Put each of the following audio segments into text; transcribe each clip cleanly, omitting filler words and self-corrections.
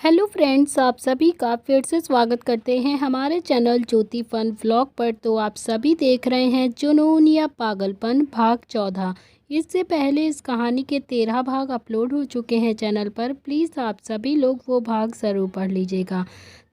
Hello friends, आप सभी का फिर से स्वागत करते हैं हमारे चैनल ज्योति फन व्लॉग पर। तो आप सभी देख रहे हैं जुनून या पागलपन भाग 14। इससे पहले इस कहानी के 13 भाग अपलोड हो चुके हैं चैनल पर। प्लीज़ आप सभी लोग वो भाग ज़रूर पढ़ लीजिएगा।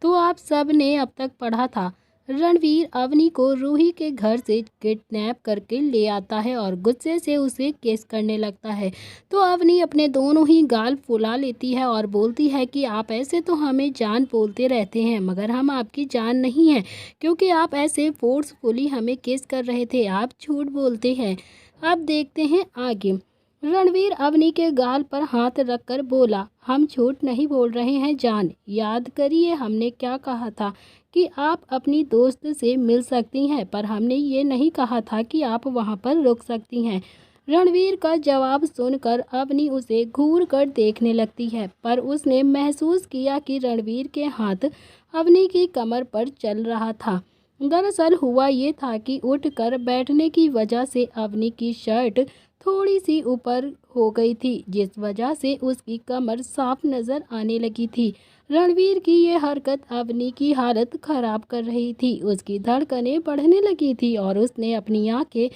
तो आप सब ने अब तक पढ़ा था, रणवीर अवनी को रूही के घर से किडनैप करके ले आता है और गुस्से से उसे केस करने लगता है। तो अवनी अपने दोनों ही गाल फुला लेती है और बोलती है कि आप ऐसे तो हमें जान बोलते रहते हैं, मगर हम आपकी जान नहीं हैं, क्योंकि आप ऐसे फोर्सफुली हमें किस कर रहे थे। आप झूठ बोलते हैं। अब देखते हैं आगे। रणवीर अवनी के गाल पर हाथ रखकर बोला, हम झूठ नहीं बोल रहे हैं जान। याद करिए हमने क्या कहा था कि आप अपनी दोस्त से मिल सकती हैं, पर हमने ये नहीं कहा था कि आप वहाँ पर रुक सकती हैं। रणवीर का जवाब सुनकर अवनी उसे घूर कर देखने लगती है, पर उसने महसूस किया कि रणवीर के हाथ अवनी की कमर पर चल रहा था। दरअसल हुआ ये था कि उठकर बैठने की वजह से अवनी की शर्ट थोड़ी सी ऊपर हो गई थी, जिस वजह से उसकी कमर साफ नजर आने लगी थी। रणवीर की ये हरकत अवनी की हालत खराब कर रही थी। उसकी धड़कनें बढ़ने लगी थी और उसने अपनी आंखें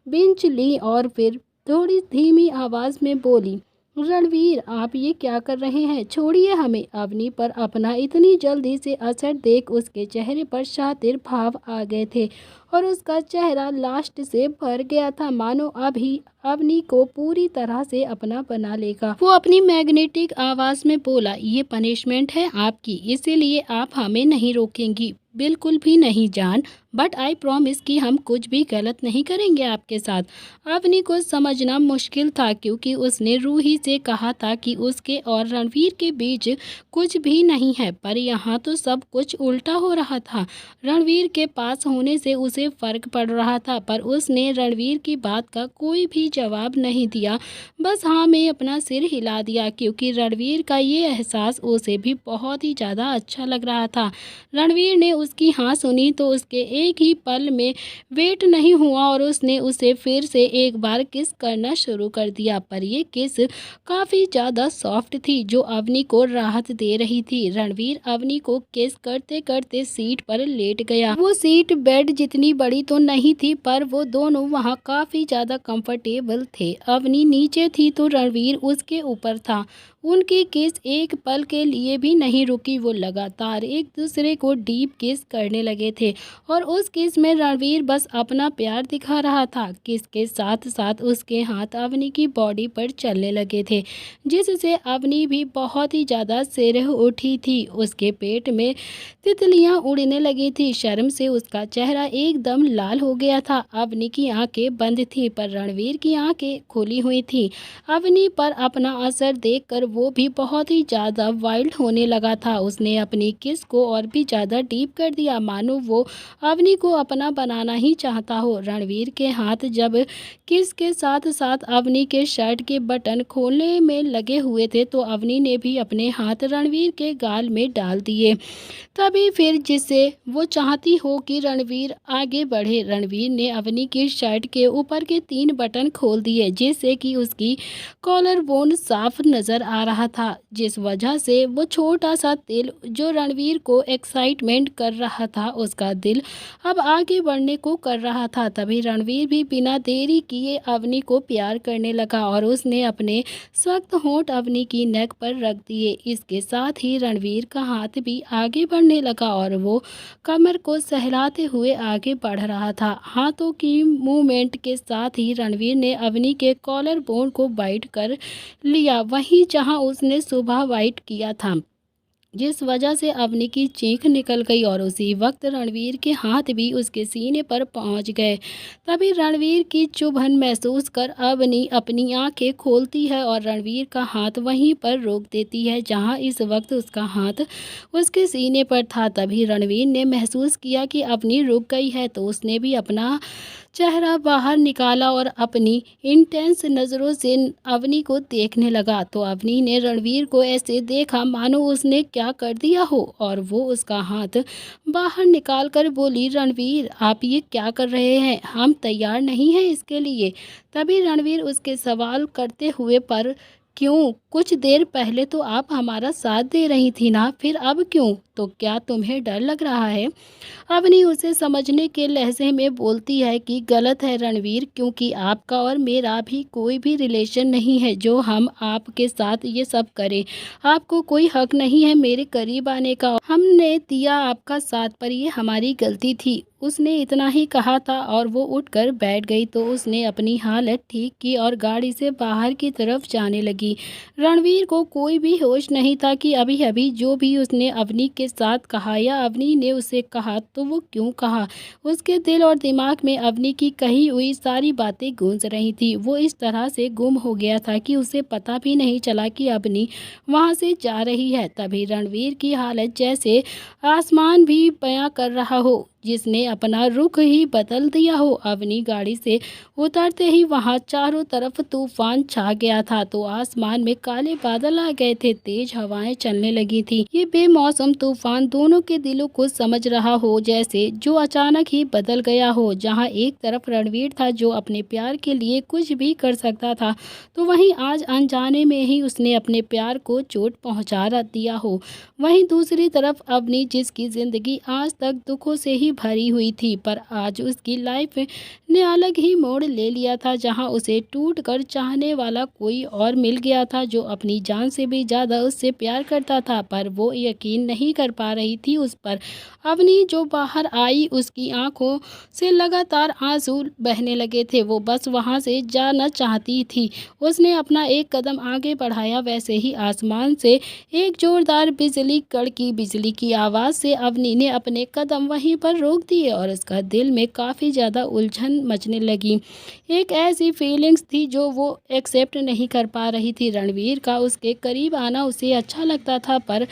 बिंच ली और फिर थोड़ी धीमी आवाज में बोली, रणवीर आप ये क्या कर रहे हैं? छोड़िए हमें। अवनी पर अपना इतनी जल्दी से असर देख उसके चेहरे पर शातिर भाव आ गए थे और उसका चेहरा लास्ट से भर गया था, मानो अभी अवनी को पूरी तरह से अपना बना लेगा। वो अपनी मैग्नेटिक आवाज में बोला, ये पनिशमेंट है आपकी, इसीलिए आप हमें नहीं रोकेंगी। बिल्कुल भी नहीं जान, बट आई प्रॉमिस कि हम कुछ भी गलत नहीं करेंगे आपके साथ। अवनी को समझना मुश्किल था, क्योंकि उसने रूही से कहा था कि उसके और रणवीर के बीच कुछ भी नहीं है, पर यहाँ तो सब कुछ उल्टा हो रहा था। रणवीर के पास होने से उसे फर्क पड़ रहा था, पर उसने रणवीर की बात का कोई भी जवाब नहीं दिया, बस हाँ में अपना सिर हिला दिया, क्योंकि रणवीर का ये एहसास उसे भी बहुत ही ज़्यादा अच्छा लग रहा था। रणवीर ने उसकी हाँ सुनी तो उसके एक ही पल में वेट नहीं हुआ और उसने उसे फिर से एक बार किस करना शुरू कर दिया, पर ये किस काफ़ी ज़्यादा सॉफ्ट थी, जो अवनी को राहत दे रही थी। रणवीर अवनी को किस करते करते सीट पर लेट गया। वो सीट बेड जितनी बड़ी तो नहीं थी, पर वो दोनों वहाँ काफ़ी ज़्यादा कंफर्टेबल थे। अवनी नीचे थी तो रणवीर उसके ऊपर था। उनकी किस एक पल के लिए भी नहीं रुकी। वो लगातार एक दूसरे को डीप किस करने लगे थे और उस किस में रणवीर बस अपना प्यार दिखा रहा था। किस के साथ साथ उसके हाथ अवनी की बॉडी पर चलने लगे थे, जिससे अवनी भी बहुत ही ज़्यादा सिरह उठी थी। उसके पेट में तितलियां उड़ने लगी थी। शर्म से उसका चेहरा एकदम लाल हो गया था। अवनी की आंखें बंद थी, पर रणवीर की आंखें खुली हुई थी। अवनी पर अपना असर देखकर वो भी बहुत ही ज़्यादा वाइल्ड होने लगा था। उसने अपनी किस को और भी ज़्यादा डीप कर दिया, मानो वो अवनी को अपना बनाना ही चाहता हो। रणवीर के हाथ जब किस के साथ साथ अवनी के शर्ट के बटन खोलने में लगे हुए थे, तो अवनी ने भी अपने हाथ रणवीर के गाल में डाल दिए। तभी फिर जिसे वो चाहती हो कि रणवीर आगे बढ़े, रणवीर ने अवनी की शर्ट के ऊपर के 3 बटन खोल दिए, जिससे कि उसकी कॉलर बोन साफ नजर आ रहा था, जिस वजह से वो छोटा सा दिल जो रणवीर को एक्साइटमेंट कर रहा था, उसका दिल अब आगे बढ़ने को कर रहा था। तभी रणवीर भी बिना देरी किए अवनी को प्यार करने लगा और उसने अपने सख्त होंठ अवनी की नेक पर रख दिए। इसके साथ ही रणवीर का हाथ भी आगे बढ़ने लगा और वो कमर को सहलाते हुए आगे बढ़ रहा था। हाथों की मूवमेंट के साथ ही रणवीर ने अवनी के कॉलर बोन को बाइट कर लिया, वहीं जहां उसने सुबह बाइट किया था, जिस वजह से अवनी की चीख निकल गई और उसी वक्त रणवीर के हाथ भी उसके सीने पर पहुंच गए। तभी रणवीर की चुभन महसूस कर अवनी अपनी आंखें खोलती है और रणवीर का हाथ वहीं पर रोक देती है, जहां इस वक्त उसका हाथ उसके सीने पर था। तभी रणवीर ने महसूस किया कि अवनी रुक गई है, तो उसने भी अपना चेहरा बाहर निकाला और अपनी इंटेंस नज़रों से अवनी को देखने लगा। तो अवनी ने रणवीर को ऐसे देखा मानो उसने क्या कर दिया हो, और वो उसका हाथ बाहर निकाल कर बोली, रणवीर आप ये क्या कर रहे हैं? हम तैयार नहीं हैं इसके लिए। तभी रणवीर उसके सवाल करते हुए पर क्यों? कुछ देर पहले तो आप हमारा साथ दे रही थी ना, फिर अब क्यों? तो क्या तुम्हें डर लग रहा है? अवनी उसे समझने के लहजे में बोलती है कि गलत है रणवीर, क्योंकि आपका और मेरा भी कोई भी रिलेशन नहीं है जो हम आपके साथ ये सब करें। आपको कोई हक नहीं है मेरे करीब आने का। हमने दिया आपका साथ, पर ये हमारी गलती थी। उसने इतना ही कहा था और वो उठकर बैठ गई तो उसने अपनी हालत ठीक की और गाड़ी से बाहर की तरफ जाने लगी। रणवीर को कोई भी होश नहीं था कि अभी अभी जो भी उसने अवनी के साथ कहा या अवनी ने उसे कहा तो वो क्यों कहा। उसके दिल और दिमाग में अवनी की कही हुई सारी बातें गूंज रही थी। वो इस तरह से गुम हो गया था कि उसे पता भी नहीं चला कि अवनी वहाँ से जा रही है। तभी रणवीर की हालत जैसे आसमान भी बयां कर रहा हो, जिसने अपना रुख ही बदल दिया हो। अवनी गाड़ी से उतरते ही वहां चारों तरफ तूफान छा गया था, तो आसमान में काले बादल आ गए थे, तेज हवाएं चलने लगी थी। ये बेमौसम तूफान दोनों के दिलों को समझ रहा हो, जैसे जो अचानक ही बदल गया हो। जहां एक तरफ रणवीर था जो अपने प्यार के लिए कुछ भी कर सकता था, तो वहीं आज अनजाने में ही उसने अपने प्यार को चोट पहुंचा दिया हो। वहीं दूसरी तरफ अवनी, जिसकी जिंदगी आज तक दुखों से ही भरी हुई थी, पर आज उसकी लाइफ ने अलग ही मोड़ ले लिया था, जहां उसे टूट कर चाहने वाला कोई और मिल गया था जो अपनी जान से भी ज़्यादा उससे प्यार करता था, पर वो यकीन नहीं कर पा रही थी उस पर। अवनी जो बाहर आई, उसकी आंखों से लगातार आंसू बहने लगे थे। वो बस वहां से जाना चाहती थी। उसने अपना एक कदम आगे बढ़ाया, वैसे ही आसमान से एक जोरदार बिजली कड़की। बिजली की आवाज़ से अवनी ने अपने कदम वहीं पर रोक दिए और उसका दिल में काफ़ी ज़्यादा उलझन मचने लगी। एक ऐसी फीलिंग्स थी जो वो एक्सेप्ट नहीं कर पा रही थी। रणवीर का उसके करीब आना उसे अच्छा लगता था, पर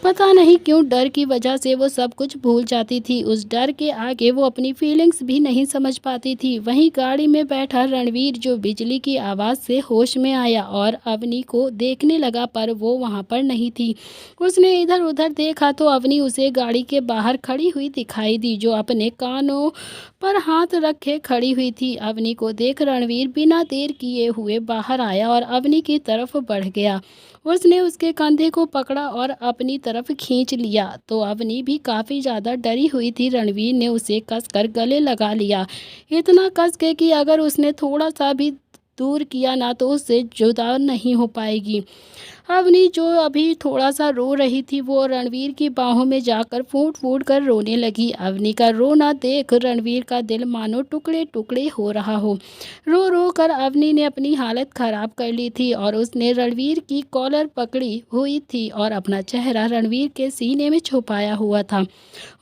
पता नहीं क्यों डर की वजह से वो सब कुछ भूल जाती थी। उस डर के आगे वो अपनी फीलिंग्स भी नहीं समझ पाती थी। वहीं गाड़ी में बैठा रणवीर, जो बिजली की आवाज़ से होश में आया और अवनी को देखने लगा, पर वो वहाँ पर नहीं थी। उसने इधर उधर देखा तो अवनी उसे गाड़ी के बाहर खड़ी हुई दिखाई दी, जो अपने कानों पर हाथ रखे खड़ी हुई थी। अवनी को देख रणवीर बिना देर किए हुए बाहर आया और अवनी की तरफ बढ़ गया। उसने उसके कंधे को पकड़ा और अपनी तरफ खींच लिया, तो अवनी भी काफ़ी ज़्यादा डरी हुई थी। रणवीर ने उसे कसकर गले लगा लिया, इतना कस के कि अगर उसने थोड़ा सा भी दूर किया ना तो उससे जुदा नहीं हो पाएगी। अवनी, जो अभी थोड़ा सा रो रही थी, वो रणवीर की बाहों में जाकर फूट फूट कर रोने लगी। अवनी का रोना देख रणवीर का दिल मानो टुकड़े टुकड़े हो रहा हो। रो रो कर अवनी ने अपनी हालत खराब कर ली थी और उसने रणवीर की कॉलर पकड़ी हुई थी और अपना चेहरा रणवीर के सीने में छुपाया हुआ था।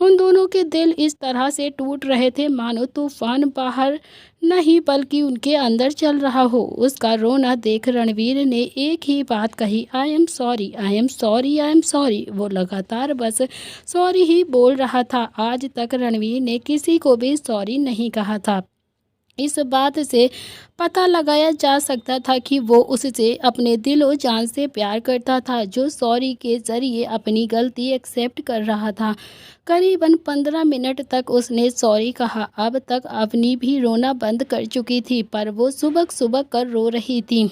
उन दोनों के दिल इस तरह से टूट रहे थे मानो तूफान बाहर नहीं बल्कि उनके अंदर चल रहा हो। उसका रोना देख रणवीर ने एक ही बात कही, I am sorry, I am sorry, I am sorry. वो लगातार बस सॉरी ही बोल रहा था। आज तक रणवीर ने किसी को भी सॉरी नहीं कहा था। इस बात से पता लगाया जा सकता था कि वो उससे अपने दिल और जान से प्यार करता था, जो सॉरी के ज़रिए अपनी गलती एक्सेप्ट कर रहा था। करीबन 15 मिनट तक उसने सॉरी कहा। अब तक अवनी भी रोना बंद कर चुकी थी, पर वो सुबक सुबक कर रो रही थी।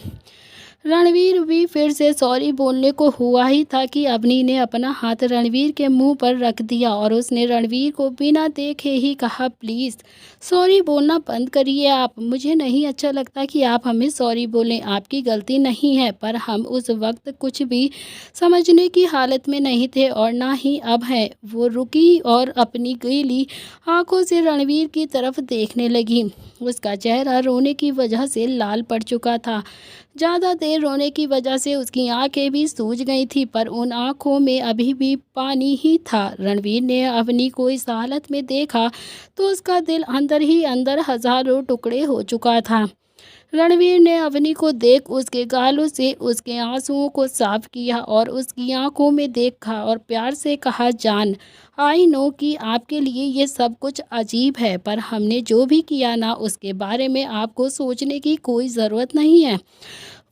रणवीर भी फिर से सॉरी बोलने को हुआ ही था कि अवनी ने अपना हाथ रणवीर के मुंह पर रख दिया और उसने रणवीर को बिना देखे ही कहा, प्लीज़ सॉरी बोलना बंद करिए आप। मुझे नहीं अच्छा लगता कि आप हमें सॉरी बोलें। आपकी गलती नहीं है, पर हम उस वक्त कुछ भी समझने की हालत में नहीं थे और ना ही अब हैं। वो रुकी और अपनी गीली आंखों से रणवीर की तरफ देखने लगी। उसका चेहरा रोने की वजह से लाल पड़ चुका था। ज़्यादा देर रोने की वजह से उसकी आंखें भी सूज गई थी, पर उन आंखों में अभी भी पानी ही था। रणवीर ने अवनी को इस हालत में देखा तो उसका दिल अंदर ही अंदर हजारों टुकड़े हो चुका था। रणवीर ने अवनी को देख उसके गालों से उसके आंसुओं को साफ किया और उसकी आंखों में देखा और प्यार से कहा, जान, आई नो कि आपके लिए ये सब कुछ अजीब है, पर हमने जो भी किया ना उसके बारे में आपको सोचने की कोई ज़रूरत नहीं है।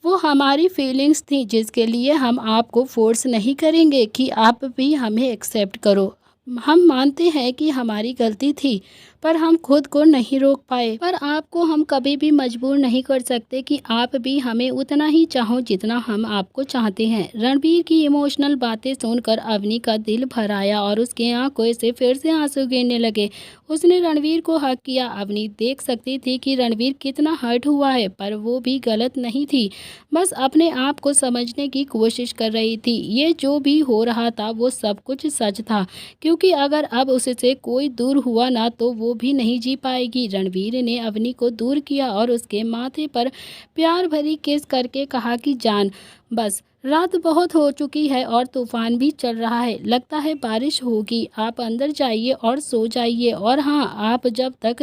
वो हमारी फीलिंग्स थी, जिसके लिए हम आपको फोर्स नहीं करेंगे कि आप भी हमें एक्सेप्ट करो। हम मानते हैं कि हमारी गलती थी, पर हम खुद को नहीं रोक पाए। पर आपको हम कभी भी मजबूर नहीं कर सकते कि आप भी हमें उतना ही चाहो जितना हम आपको चाहते हैं। रणबीर की इमोशनल बातें सुनकर अवनी का दिल भर आया और उसके आंखों से फिर से आंसू गिरने लगे। उसने रणबीर को हक किया। अवनी देख सकती थी कि रणबीर कितना हर्ट हुआ है, पर वो भी गलत नहीं थी, बस अपने आप को समझने की कोशिश कर रही थी। ये जो भी हो रहा था वो सब कुछ सच था, क्योंकि अगर अब उससे कोई दूर हुआ ना तो वो भी नहीं जी पाएगी। रणबीर ने अवनी को दूर किया और उसके माथे पर प्यार भरी किस करके कहा कि जान, बस रात बहुत हो चुकी है और तूफान भी चल रहा है, लगता है बारिश होगी। आप अंदर जाइए और सो जाइए, और हाँ, आप जब तक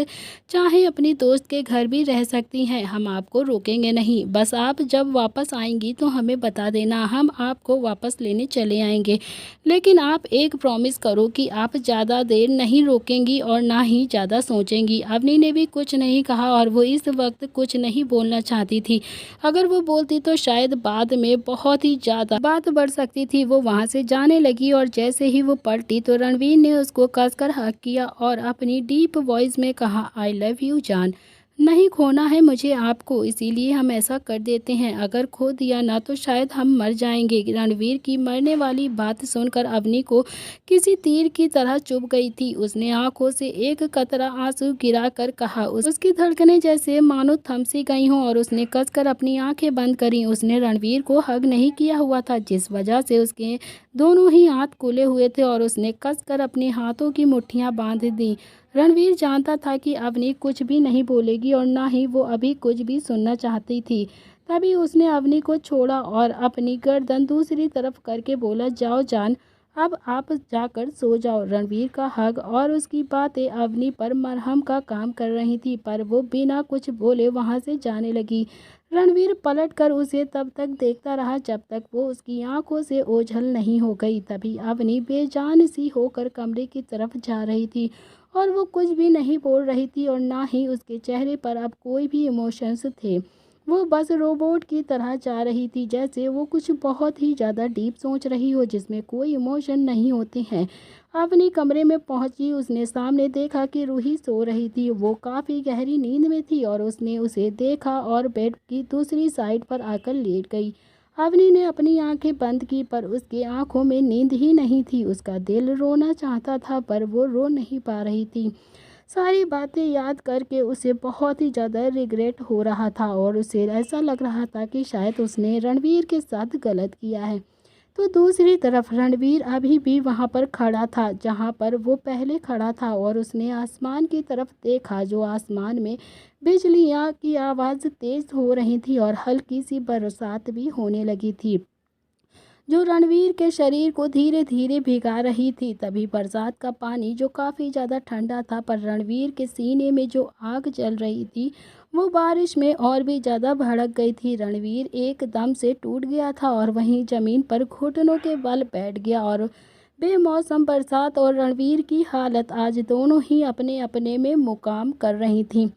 चाहे अपनी दोस्त के घर भी रह सकती हैं, हम आपको रोकेंगे नहीं। बस आप जब वापस आएंगी तो हमें बता देना, हम आपको वापस लेने चले आएंगे। लेकिन आप एक प्रॉमिस करो कि आप ज़्यादा देर नहीं रोकेंगी और ना ही ज़्यादा सोचेंगी। अवनी ने भी कुछ नहीं कहा और वो इस वक्त कुछ नहीं बोलना चाहती थी। अगर वो बोलती तो शायद बाद में बहुत ही ज़्यादा बात बढ़ सकती थी। वो वहाँ से जाने लगी और जैसे ही वो पलटी तो रणवीर ने उसको कसकर हक किया और अपनी डीप वॉइस में कहा, आई लव यू जान, नहीं खोना है मुझे आपको, इसीलिए हम ऐसा कर देते हैं। अगर खो दिया ना तो शायद हम मर जाएंगे। रणवीर की मरने वाली बात सुनकर अवनी को किसी तीर की तरह चुभ गई थी। उसने आंखों से एक कतरा आंसू गिरा कर कहा। उसकी धड़कनें जैसे मानो थम सी गई हों और उसने कसकर अपनी आंखें बंद करी। उसने रणवीर को हग नहीं किया हुआ था, जिस वजह से उसके दोनों ही हाथ खुले हुए थे और उसने कसकर अपने हाथों की मुट्ठियां बांध दी। रणवीर जानता था कि अवनी कुछ भी नहीं बोलेगी और ना ही वो अभी कुछ भी सुनना चाहती थी। तभी उसने अवनी को छोड़ा और अपनी गर्दन दूसरी तरफ करके बोला, जाओ जान, अब आप जाकर सो जाओ। रणवीर का हग और उसकी बातें अवनी पर मरहम का काम कर रही थी, पर वो बिना कुछ बोले वहां से जाने लगी। रणवीर पलटकर उसे तब तक देखता रहा जब तक वो उसकी आंखों से ओझल नहीं हो गई। तभी अवनी बेजान सी होकर कमरे की तरफ जा रही थी और वो कुछ भी नहीं बोल रही थी और ना ही उसके चेहरे पर अब कोई भी इमोशंस थे। वो बस रोबोट की तरह जा रही थी, जैसे वो कुछ बहुत ही ज़्यादा डीप सोच रही हो जिसमें कोई इमोशन नहीं होते हैं। अपनी कमरे में पहुंची, उसने सामने देखा कि रूही सो रही थी। वो काफ़ी गहरी नींद में थी और उसने उसे देखा और बेड की दूसरी साइड पर आकर लेट गई। अवनी ने अपनी आंखें बंद की, पर उसकी आंखों में नींद ही नहीं थी। उसका दिल रोना चाहता था पर वो रो नहीं पा रही थी। सारी बातें याद करके उसे बहुत ही ज़्यादा रिग्रेट हो रहा था और उसे ऐसा लग रहा था कि शायद उसने रणवीर के साथ गलत किया है। तो दूसरी तरफ रणवीर अभी भी वहाँ पर खड़ा था जहाँ पर वो पहले खड़ा था और उसने आसमान की तरफ देखा, जो आसमान में बिजलियाँ की आवाज़ तेज़ हो रही थी और हल्की सी बरसात भी होने लगी थी, जो रणवीर के शरीर को धीरे धीरे भिगा रही थी। तभी बरसात का पानी जो काफ़ी ज़्यादा ठंडा था, पर रणवीर के सीने में जो आग जल रही थी वो बारिश में और भी ज़्यादा भड़क गई थी। रणवीर एकदम से टूट गया था और वहीं ज़मीन पर घुटनों के बल बैठ गया। और बेमौसम बरसात और रणवीर की हालत आज दोनों ही अपने अपने में मुकाम कर रही थीं।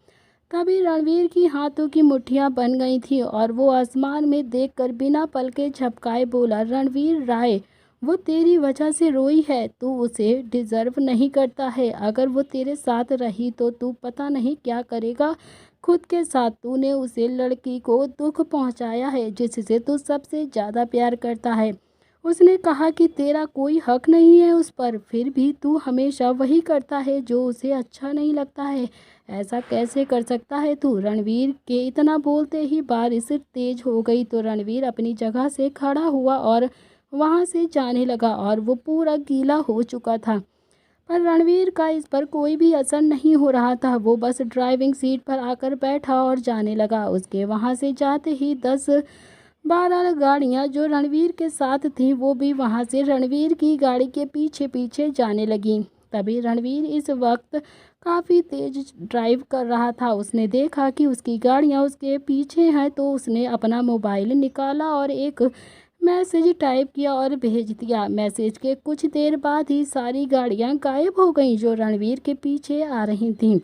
तभी रणवीर की हाथों की मुट्ठियां बन गई थी और वो आसमान में देखकर बिना पलके झपकाए बोला, रणवीर राय, वो तेरी वजह से रोई है, तू उसे डिजर्व नहीं करता है। अगर वो तेरे साथ रही तो तू पता नहीं क्या करेगा खुद के साथ। तूने उसे लड़की को दुख पहुंचाया है जिससे तू सबसे ज़्यादा प्यार करता है। उसने कहा कि तेरा कोई हक नहीं है उस पर, फिर भी तू हमेशा वही करता है जो उसे अच्छा नहीं लगता है। ऐसा कैसे कर सकता है तू? रणवीर के इतना बोलते ही बारिश तेज हो गई तो रणवीर अपनी जगह से खड़ा हुआ और वहां से जाने लगा और वो पूरा गीला हो चुका था। पर रणवीर का इस पर कोई भी असर नहीं हो रहा था। वो बस ड्राइविंग सीट पर आकर बैठा और जाने लगा। उसके वहां से जाते ही 10-12 गाड़ियां जो रणवीर के साथ थीं वो भी वहां से रणवीर की गाड़ी के पीछे पीछे जाने लगी। तभी रणवीर इस वक्त काफ़ी तेज ड्राइव कर रहा था। उसने देखा कि उसकी गाड़ियां उसके पीछे हैं तो उसने अपना मोबाइल निकाला और एक मैसेज टाइप किया और भेज दिया। मैसेज के कुछ देर बाद ही सारी गाड़ियां गायब हो गईं जो रणवीर के पीछे आ रही थीं।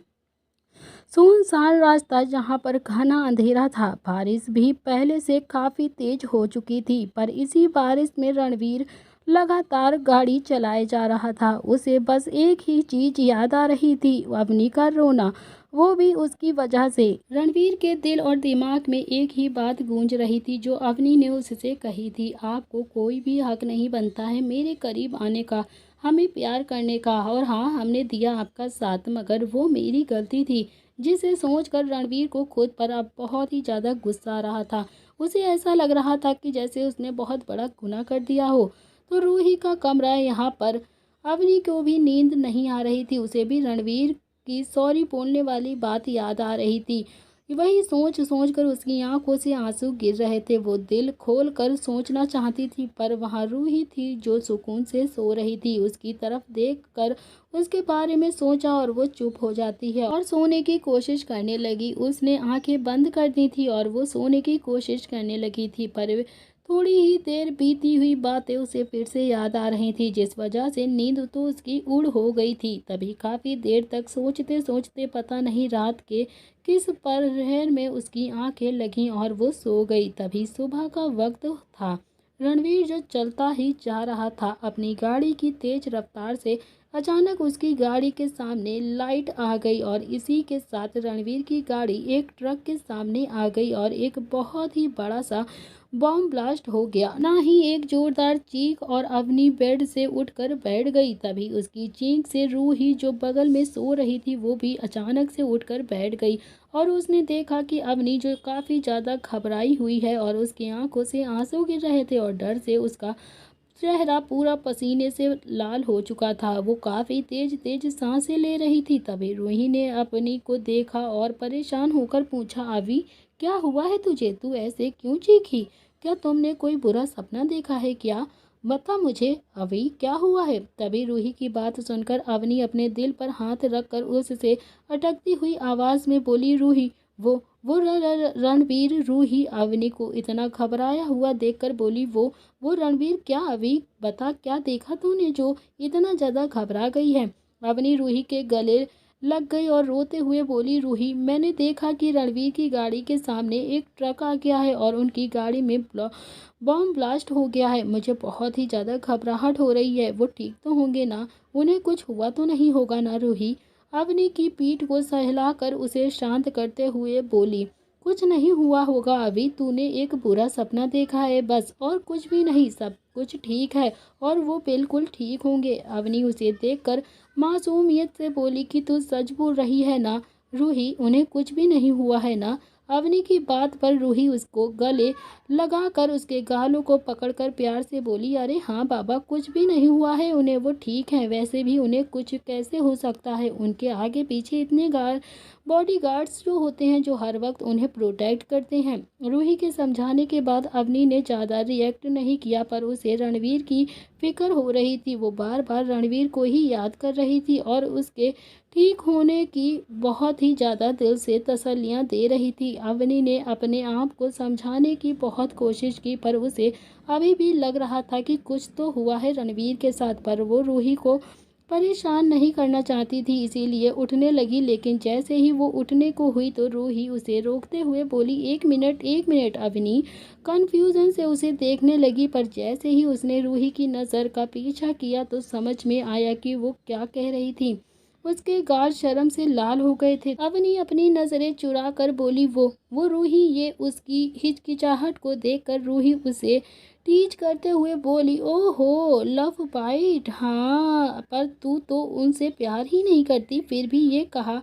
सुनसान रास्ता जहां पर घना अंधेरा था। बारिश भी पहले से काफ़ी तेज हो चुकी थी, पर इसी बारिश में रणवीर लगातार गाड़ी चलाए जा रहा था। उसे बस एक ही चीज़ याद आ रही थी, अवनी का रोना, वो भी उसकी वजह से। रणवीर के दिल और दिमाग में एक ही बात गूंज रही थी जो अवनी ने उससे कही थी, आपको कोई भी हक नहीं बनता है मेरे करीब आने का, हमें प्यार करने का, और हाँ हमने दिया आपका साथ मगर वो मेरी गलती थी। जिसे सोचकर रणवीर को खुद पर अब बहुत ही ज़्यादा गुस्सा आ रहा था। उसे ऐसा लग रहा था कि जैसे उसने बहुत बड़ा गुनाह कर दिया हो। तो रूही का कमरा यहाँ पर अवनी को भी नींद नहीं आ रही थी, उसे भी रणवीर की सॉरी बोलने वाली बात याद आ रही थी। वही सोच सोच कर उसकी आंखों से आंसू गिर रहे थे। वो दिल खोल कर सोचना चाहती थी पर वहाँ रूही थी जो सुकून से सो रही थी। उसकी तरफ देख कर उसके बारे में सोचा और वो चुप हो जाती है और सोने की कोशिश करने लगी। उसने आंखें बंद कर दी थी और वो सोने की कोशिश करने लगी थी पर थोड़ी ही देर बीती हुई बातें उसे फिर से याद आ रही थी, जिस वजह से नींद तो उसकी उड़ हो गई थी। तभी काफ़ी देर तक सोचते सोचते पता नहीं रात के किस पहर में उसकी आंखें लगीं और वो सो गई। तभी सुबह का वक्त था। रणवीर जो चलता ही जा रहा था अपनी गाड़ी की तेज रफ्तार से, अचानक उसकी गाड़ी के सामने लाइट आ गई और इसी के साथ रणवीर की गाड़ी एक ट्रक के सामने आ गई और एक बहुत ही बड़ा सा बॉम्ब ब्लास्ट हो गया। ना ही एक जोरदार चीख और अवनी बेड से उठकर बैठ गई। तभी उसकी चीख से रूही जो बगल में सो रही थी वो भी अचानक से उठकर बैठ गई और उसने देखा कि अवनी जो काफ़ी ज़्यादा घबराई हुई है और उसकी आंखों से आंसू गिर रहे थे और डर से उसका चेहरा पूरा पसीने से लाल हो चुका था। वो काफ़ी तेज तेज सांसें ले रही थी। तभी रूही ने अपनी को देखा और परेशान होकर पूछा, अभी क्या हुआ है तुझे, तू ऐसे क्यों चीखी? क्या तुमने कोई बुरा सपना देखा है क्या? बता मुझे अभी क्या हुआ है? तभी रूही की बात सुनकर अवनी अपने दिल पर हाथ रखकर उससे अटकती हुई आवाज़ में बोली, रूही वो रणवीर। रूही अवनी को इतना घबराया हुआ देखकर बोली, वो रणवीर क्या? अभी बता क्या देखा तूने जो इतना ज़्यादा घबरा गई है? अवनी रूही के गले लग गई और रोते हुए बोली, रूही मैंने देखा कि रणवीर की गाड़ी के सामने एक ट्रक आ गया है और उनकी गाड़ी में बॉम्ब ब्लास्ट हो गया है। मुझे बहुत ही ज़्यादा घबराहट हो रही है। वो ठीक तो होंगे ना? उन्हें कुछ हुआ तो नहीं होगा ना? रूही अवनी की पीठ को सहलाकर उसे शांत करते हुए बोली, कुछ नहीं हुआ होगा अभी, तूने एक बुरा सपना देखा है बस, और कुछ भी नहीं, सब कुछ ठीक है और वो बिल्कुल ठीक होंगे। अवनी उसे देखकर मासूमियत से बोली कि तू सच बोल रही है ना रूही, उन्हें कुछ भी नहीं हुआ है ना? अवनी की बात पर रूही उसको गले लगाकर उसके गालों को पकड़कर प्यार से बोली, अरे हाँ बाबा, कुछ भी नहीं हुआ है उन्हें, वो ठीक है। वैसे भी उन्हें कुछ कैसे हो सकता है, उनके आगे पीछे इतने बॉडीगार्ड्स जो होते हैं जो हर वक्त उन्हें प्रोटेक्ट करते हैं। रूही के समझाने के बाद अवनी ने ज़्यादा रिएक्ट नहीं किया पर उसे रणवीर की फिक्र हो रही थी। वो बार बार रणवीर को ही याद कर रही थी और उसके ठीक होने की बहुत ही ज़्यादा दिल से तसल्लियाँ दे रही थी। अवनी ने अपने आप को समझाने की बहुत कोशिश की पर उसे अभी भी लग रहा था कि कुछ तो हुआ है रणवीर के साथ, पर वो रूही को परेशान नहीं करना चाहती थी, इसीलिए उठने लगी। लेकिन जैसे ही वो उठने को हुई तो रूही उसे रोकते हुए बोली, एक मिनट अवनी। कन्फ्यूजन से उसे देखने लगी पर जैसे ही उसने रूही की नज़र का पीछा किया तो समझ में आया कि वो क्या कह रही थी। उसके गाल शर्म से लाल हो गए थे। अवनी अपनी नजरें चुरा कर बोली, वो रूही। ये उसकी हिचकिचाहट को देखकर रूही उसे टीज करते हुए बोली, ओहो लव बाइट, हाँ पर तू तो उनसे प्यार ही नहीं करती, फिर भी ये कहा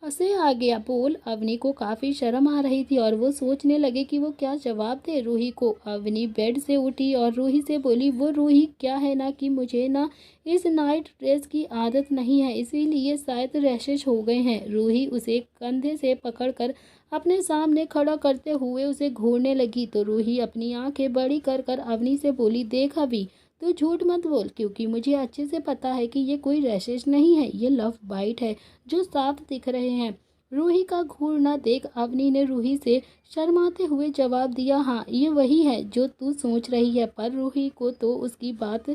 से आ गया बोल। अवनी को काफ़ी शर्म आ रही थी और वो सोचने लगे कि वो क्या जवाब दे रूही को। अवनी बेड से उठी और रूही से बोली, वो रूही क्या है ना कि मुझे ना इस नाइट ड्रेस की आदत नहीं है, इसीलिए शायद रैशेस हो गए हैं। रूही उसे कंधे से पकड़कर अपने सामने खड़ा करते हुए उसे घूरने लगी तो रूही अपनी आंखें बड़ी कर कर अवनी से बोली, देख अभी तो झूठ मत बोल, क्योंकि मुझे अच्छे से पता है कि ये कोई रैशेस नहीं है, ये लव बाइट है जो साफ दिख रहे हैं। रूही का घूरना देख अवनी ने रूही से शर्माते हुए जवाब दिया, हाँ ये वही है जो तू सोच रही है। पर रूही को तो उसकी बात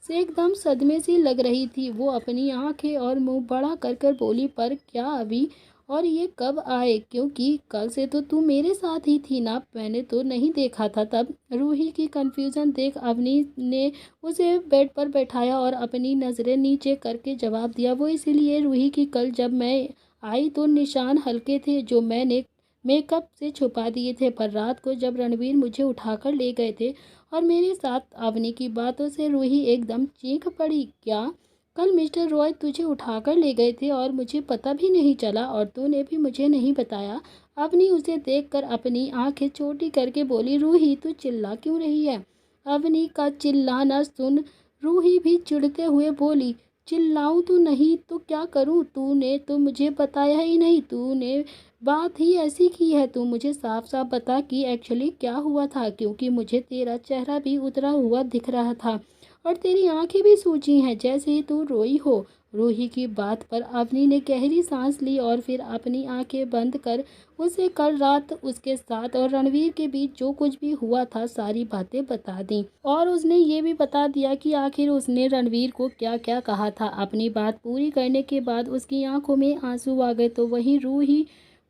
से एकदम सदमे सी लग रही थी। वो अपनी आंखें और मुंह बड़ा कर कर बोली, पर क्या अभी? और ये कब आए, क्योंकि कल से तो तू मेरे साथ ही थी ना, मैंने तो नहीं देखा था तब। रूही की कन्फ्यूज़न देख अवनी ने उसे बेड पर बैठाया और अपनी नज़रें नीचे करके जवाब दिया, वो इसीलिए रूही कि कल जब मैं आई तो निशान हल्के थे जो मैंने मेकअप से छुपा दिए थे, पर रात को जब रणवीर मुझे उठाकर ले गए थे और मेरे साथ अवनी की बातों से रूही एकदम चीख पड़ी। क्या कल मिस्टर रॉय तुझे उठाकर ले गए थे और मुझे पता भी नहीं चला, और तूने भी मुझे नहीं बताया? अवनी उसे देखकर अपनी आंखें छोटी करके बोली, रूही तू चिल्ला क्यों रही है? अवनी का चिल्लाना सुन रूही भी चिढ़ते हुए बोली, चिल्लाऊं तो नहीं तो क्या करूं? तूने तो मुझे बताया ही नहीं, तूने बात ही ऐसी की है। तू मुझे साफ साफ बता कि एक्चुअली क्या हुआ था, क्योंकि मुझे तेरा चेहरा भी उतरा हुआ दिख रहा था और तेरी आंखें भी सूजी हैं जैसे ही तू रोई हो। रूही की बात पर अवनी ने गहरी सांस ली और फिर अपनी आंखें बंद कर उसे कल रात उसके साथ और रणवीर के बीच जो कुछ भी हुआ था सारी बातें बता दी, और उसने ये भी बता दिया कि आखिर उसने रणवीर को क्या क्या कहा था। अपनी बात पूरी करने के बाद उसकी आंखों में आंसू आ गए, तो वहीं रूही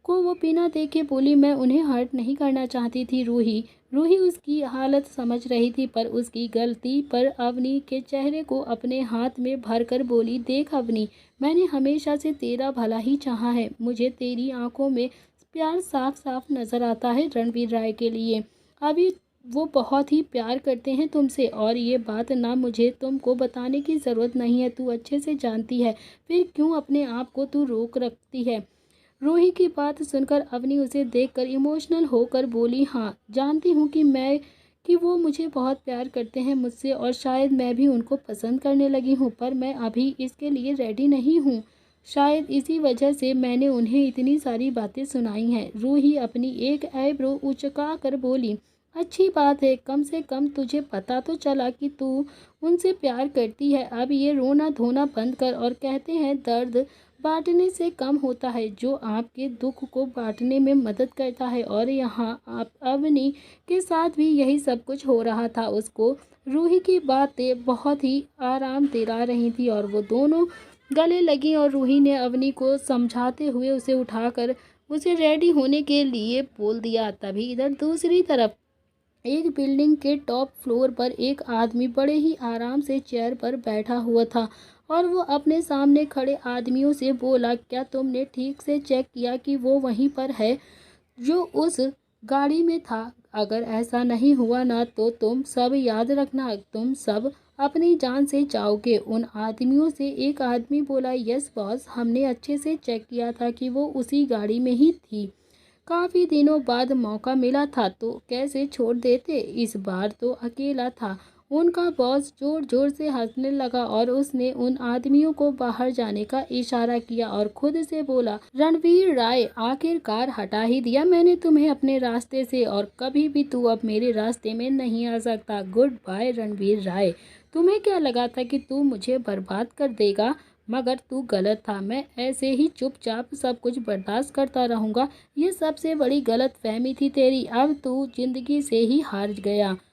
को वो बिना देखे बोली, मैं उन्हें हर्ट नहीं करना चाहती थी रूही। रूही उसकी हालत समझ रही थी, पर उसकी गलती पर अवनी के चेहरे को अपने हाथ में भरकर बोली, देख अवनी, मैंने हमेशा से तेरा भला ही चाहा है। मुझे तेरी आंखों में प्यार साफ साफ नज़र आता है रणवीर राय के लिए। अभी वो बहुत ही प्यार करते हैं तुमसे, और ये बात ना मुझे तुमको बताने की ज़रूरत नहीं है, तू अच्छे से जानती है। फिर क्यों अपने आप को तू रोक रखती है? रूही की बात सुनकर अवनी उसे देखकर इमोशनल होकर बोली, हाँ जानती हूँ कि वो मुझे बहुत प्यार करते हैं मुझसे, और शायद मैं भी उनको पसंद करने लगी हूँ, पर मैं अभी इसके लिए रेडी नहीं हूँ। शायद इसी वजह से मैंने उन्हें इतनी सारी बातें सुनाई हैं। रूही अपनी एक आईब्रो उचका कर बोली, अच्छी बात है, कम से कम तुझे पता तो चला कि तू उनसे प्यार करती है। अब ये रोना धोना बंद कर, और कहते हैं दर्द बांटने से कम होता है, जो आपके दुख को बांटने में मदद करता है। और यहाँ आप अवनी के साथ भी यही सब कुछ हो रहा था। उसको रूही की बातें बहुत ही आराम दिला रही थी और वो दोनों गले लगी, और रूही ने अवनी को समझाते हुए उसे उठाकर उसे रेडी होने के लिए बोल दिया। तभी इधर दूसरी तरफ एक बिल्डिंग के टॉप फ्लोर पर एक आदमी बड़े ही आराम से चेयर पर बैठा हुआ था, और वो अपने सामने खड़े आदमियों से बोला, क्या तुमने ठीक से चेक किया कि वो वहीं पर है जो उस गाड़ी में था? अगर ऐसा नहीं हुआ ना तो तुम सब याद रखना, तुम सब अपनी जान से जाओगे। उन आदमियों से एक आदमी बोला, यस बॉस, हमने अच्छे से चेक किया था कि वो उसी गाड़ी में ही थी। काफ़ी दिनों बाद मौका मिला था तो कैसे छोड़ देते, इस बार तो अकेला था। उनका बॉस जोर जोर से हंसने लगा और उसने उन आदमियों को बाहर जाने का इशारा किया और खुद से बोला, रणवीर राय, आखिरकार हटा ही दिया मैंने तुम्हें अपने रास्ते से, और कभी भी तू अब मेरे रास्ते में नहीं आ सकता। गुड बाय रणवीर राय। तुम्हें क्या लगा था कि तू मुझे बर्बाद कर देगा, मगर तू गलत था। मैं ऐसे ही चुपचाप सब कुछ बर्दाश्त करता रहूँगा। ये सबसे बड़ी गलत फहमी थी तेरी। अब तू जिंदगी से ही हार गया।